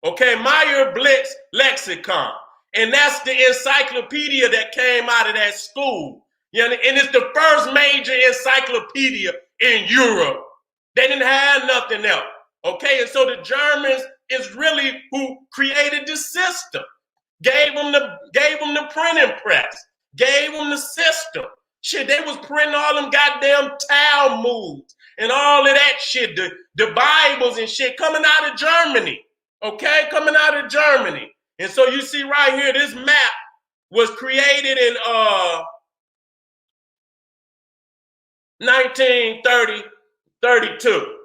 Okay, Myers-Briggs Lexicon. And that's the encyclopedia that came out of that school. You know, and it's the first major encyclopedia in Europe. They didn't have nothing else. Okay, and so the Germans is really who created the system. Gave them the printing press. Gave them the system. Shit, they was printing all them goddamn Talmuds and all of that shit, the Bibles and shit coming out of Germany. Okay, coming out of Germany. And so you see right here, this map was created in 1932.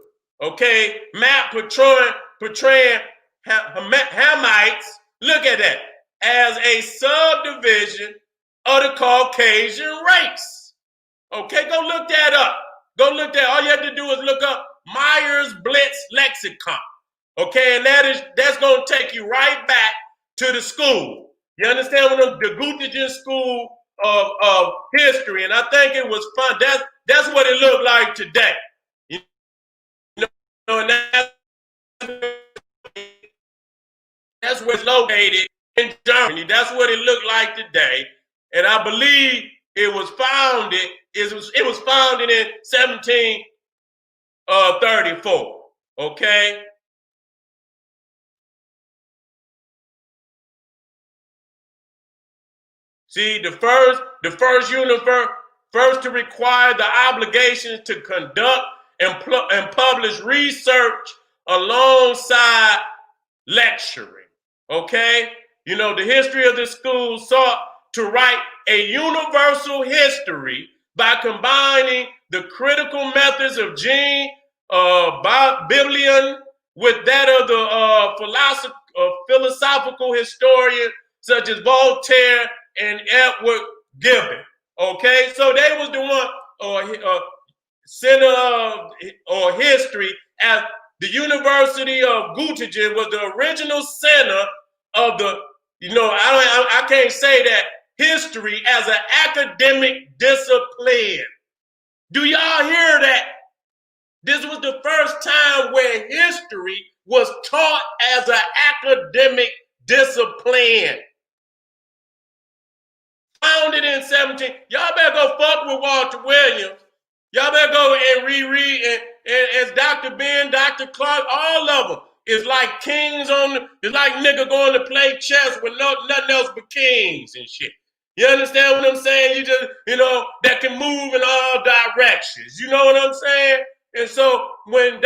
Okay, map portraying Hamites, look at that, as a subdivision of the Caucasian race. Okay, go look that up. Go look that. All you have to do is look up Myers-Briggs Lexicon. Okay, and that's gonna take you right back to the school. You understand what the Göttingen School of History, and I think it was fun. That's what it looked like today. You know, and that's where it's located in Germany. That's what it looked like today. And I believe it was founded. It was founded in 1734. Okay. See, the first to require the obligations to conduct and publish research alongside lecturing. Okay? You know, the history of the school sought to write a universal history by combining the critical methods of Jean Biblion with that of the philosophical historian such as Voltaire and Edward Gibbon. Okay, so they was the one center or history at the University of Göttingen was the original center of the, you know, I can't say that history as an academic discipline. Do y'all hear that? This was the first time where history was taught as an academic discipline. Founded in 17. Y'all better go fuck with Walter Williams. Y'all better go and reread and as Dr. Ben, Dr. Clark, all of them. It's like kings it's like nigga going to play chess with nothing else but kings and shit. You understand what I'm saying? You just, you know, that can move in all directions. You know what I'm saying? And so when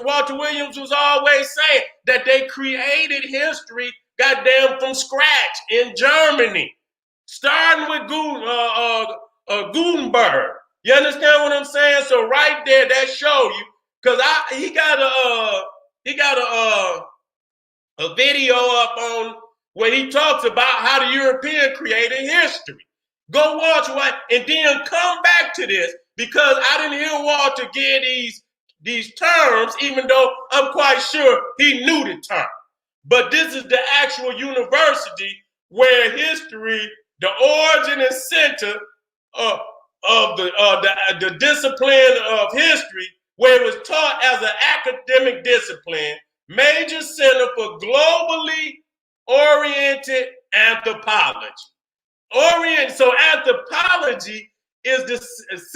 Walter Williams was always saying that they created history, goddamn, from scratch in Germany. Starting with Gutenberg. You understand what I'm saying? So right there, that show you, because he got a video up on where he talks about how the European created history. Go watch what, and then come back to this, because I didn't hear Walter give these terms, even though I'm quite sure he knew the term. But this is the actual university where history, the origin and center of the discipline of history, where it was taught as an academic discipline, major center for globally oriented anthropology. So anthropology is the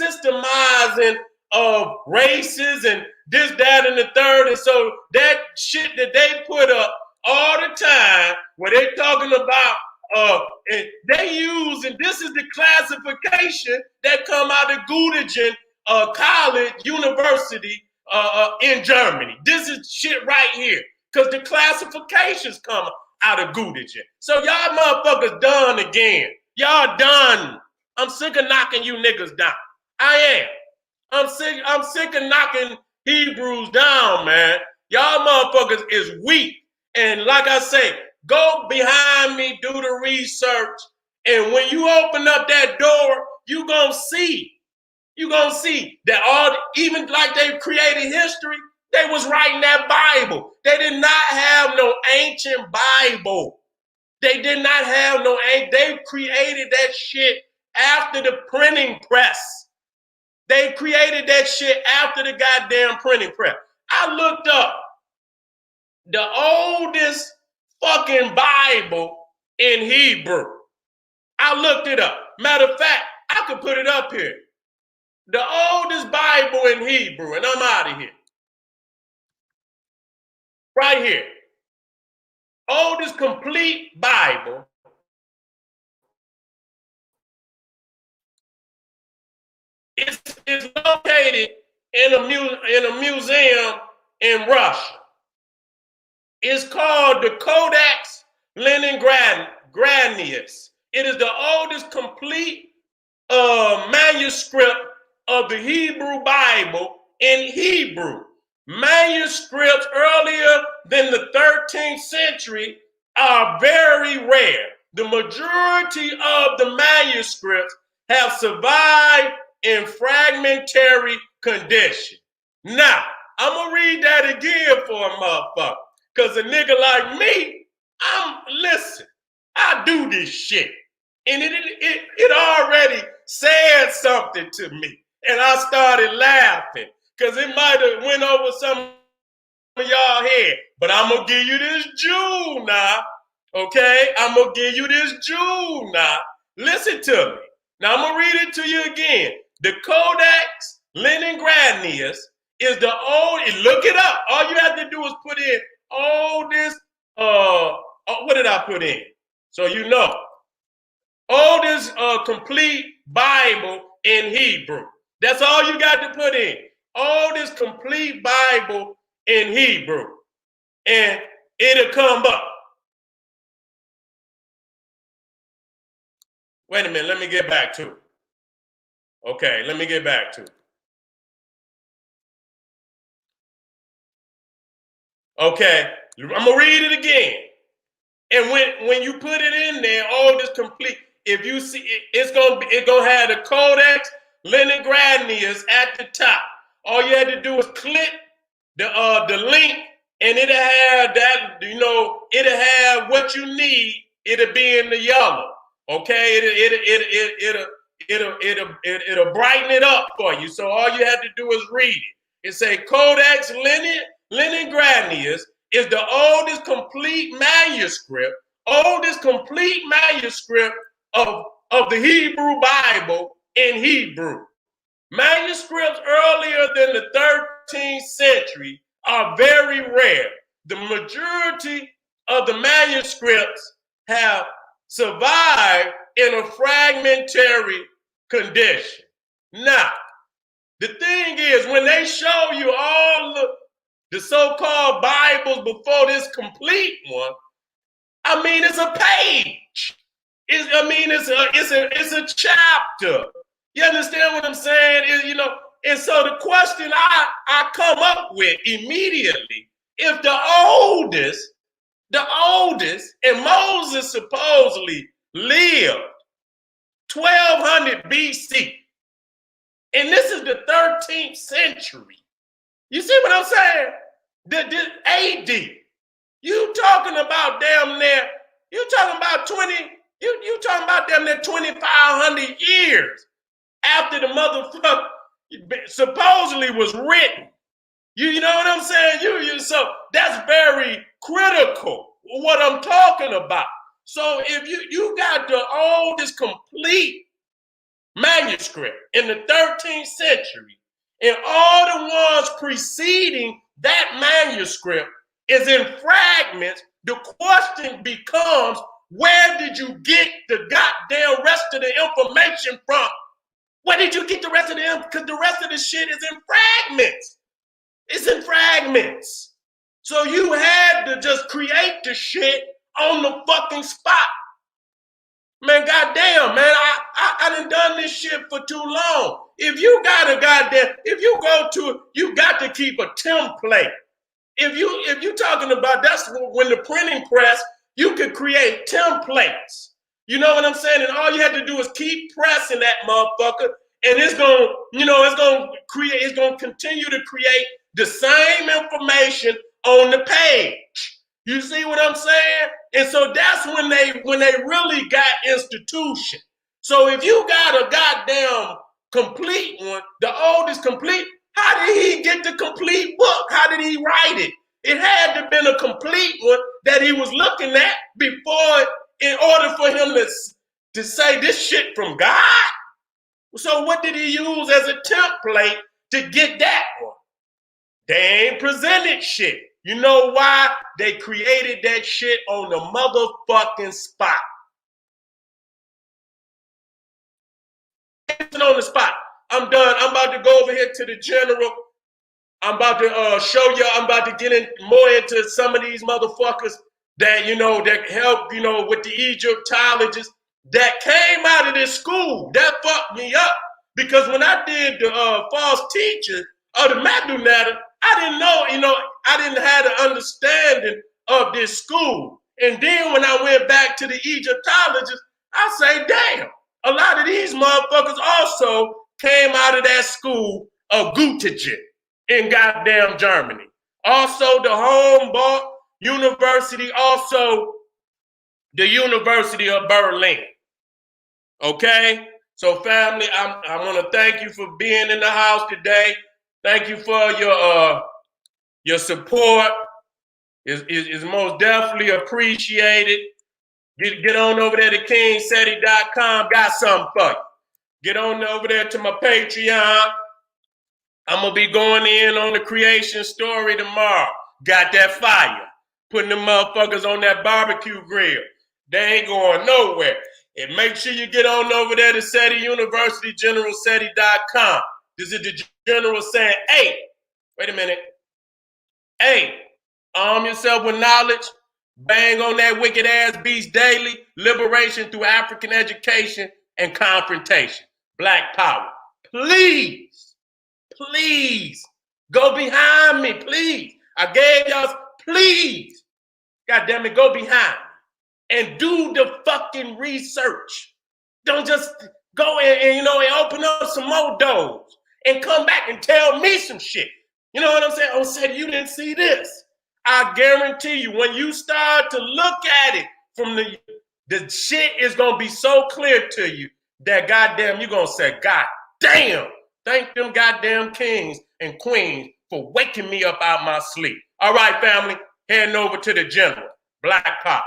systemizing of races and this, that, and the third. And so that shit that they put up all the time, where they're talking about, and they use, and this is the classification that come out of Göttingen College University in Germany. This is shit right here, because the classifications come out of Göttingen. So y'all motherfuckers done again. Y'all done. I'm sick of knocking you niggas down. I am. I'm sick of knocking Hebrews down, man. Y'all motherfuckers is weak. And like I say, go behind me, do the research. And when you open up that door, you gonna see. You gonna see that even like they created history, they was writing that Bible. They did not have no ancient Bible. They did not have no ancient. They created that shit after the printing press. They created that shit after the goddamn printing press. I looked up the oldest fucking Bible in Hebrew. I looked it up. Matter of fact, I could put it up here. The oldest Bible in Hebrew, and I'm out of here. Right here. Oldest complete Bible is located in a museum in Russia. It's called the Codex Leningradius. It is the oldest complete manuscript of the Hebrew Bible in Hebrew. Manuscripts earlier than the 13th century are very rare. The majority of the manuscripts have survived in fragmentary condition. Now, I'm going to read that again for a motherfucker. Because a nigga like me, listen, I do this shit. And it already said something to me. And I started laughing. Because it might have went over some of y'all head. But I'm going to give you this jewel now. Okay? I'm going to give you this jewel now. Listen to me. Now I'm going to read it to you again. The Codex Leningradius is the old, look it up. All you have to do is put in oldest, what did I put in? So you know. Oldest complete Bible in Hebrew. That's all you got to put in. Oldest complete Bible in Hebrew. And it'll come up. Wait a minute, let me get back to it. Okay, let me get back to it. Okay, I'm gonna read it again. And when you put it in there, oldest complete, if you see it, it's gonna have the Codex Leningradius at the top. All you had to do is click the link, and it'll have that, it'll have what you need. It'll be in the yellow. Okay, it'll brighten it up for you. So all you have to do is read it. It say Codex Leningradius is the oldest complete manuscript of the Hebrew Bible in Hebrew. Manuscripts earlier than the 13th century are very rare. The majority of the manuscripts have survived in a fragmentary condition. Now, the thing is, when they show you all the so-called Bibles before this complete one, I mean, it's a page. It's a chapter. You understand what I'm saying? And so the question I come up with immediately, if the oldest, and Moses supposedly lived 1200 BC, and this is the 13th century. You see what I'm saying? The AD. You talking about damn near, you talking about damn near 2,500 years after the motherfucker supposedly was written. You know what I'm saying? So that's very critical, what I'm talking about. So if you got the oldest complete manuscript in the 13th century, and all the ones preceding that manuscript is in fragments, the question becomes, where did you get the goddamn rest of the information from? Where did you get the rest of the information? Because the rest of the shit is in fragments. It's in fragments. So you had to just create the shit on the fucking spot. Man, goddamn, man, I done done this shit for too long. If you got a goddamn, if you go to, you got to keep a template. If you talking about, that's when the printing press, you could create templates. You know what I'm saying? And all you have to do is keep pressing that motherfucker, and it's gonna, it's gonna continue to create the same information on the page. You see what I'm saying? And so that's when they really got institution. So if you got a goddamn complete one, the oldest complete, how did he get the complete book? How did he write it? It had to have been a complete one that he was looking at before, in order for him to say this shit from God. So what did he use as a template to get that one? They ain't presented shit. You know why? They created that shit on the motherfucking spot. On the spot. I'm done. I'm about to go over here to the general. I'm about to show you. I'm about to get in more into some of these motherfuckers that, that help, with the Egyptologists that came out of this school. That fucked me up. Because when I did the false teaching of the Madunata, I didn't know, I didn't have the understanding of this school. And then when I went back to the Egyptologists, I say, damn, a lot of these motherfuckers also came out of that school of Göttingen in goddamn Germany. Also the Humboldt University, also the University of Berlin. Okay? So family, I want to thank you for being in the house today. Thank you for your support. Is most definitely appreciated. Get on over there to kingseti.com. Got something for you. Get on over there to my Patreon. I'm going to be going in on the creation story tomorrow. Got that fire. Putting them motherfuckers on that barbecue grill. They ain't going nowhere. And make sure you get on over there to Seti University, generalseti.com. This is the general saying, hey, wait a minute. Hey, arm yourself with knowledge. Bang on that wicked ass beast daily. Liberation through African education and confrontation. Black power. Please, go behind me, please. I gave y'all, please. God damn it, go behind me and do the fucking research. Don't just go and open up some more doors and come back and tell me some shit. You know what I'm saying? Oh, said you didn't see this. I guarantee you, when you start to look at it from the shit is gonna be so clear to you that goddamn you're gonna say, God damn, thank them goddamn kings and queens for waking me up out my sleep. All right, family, heading over to the general. Black Pop.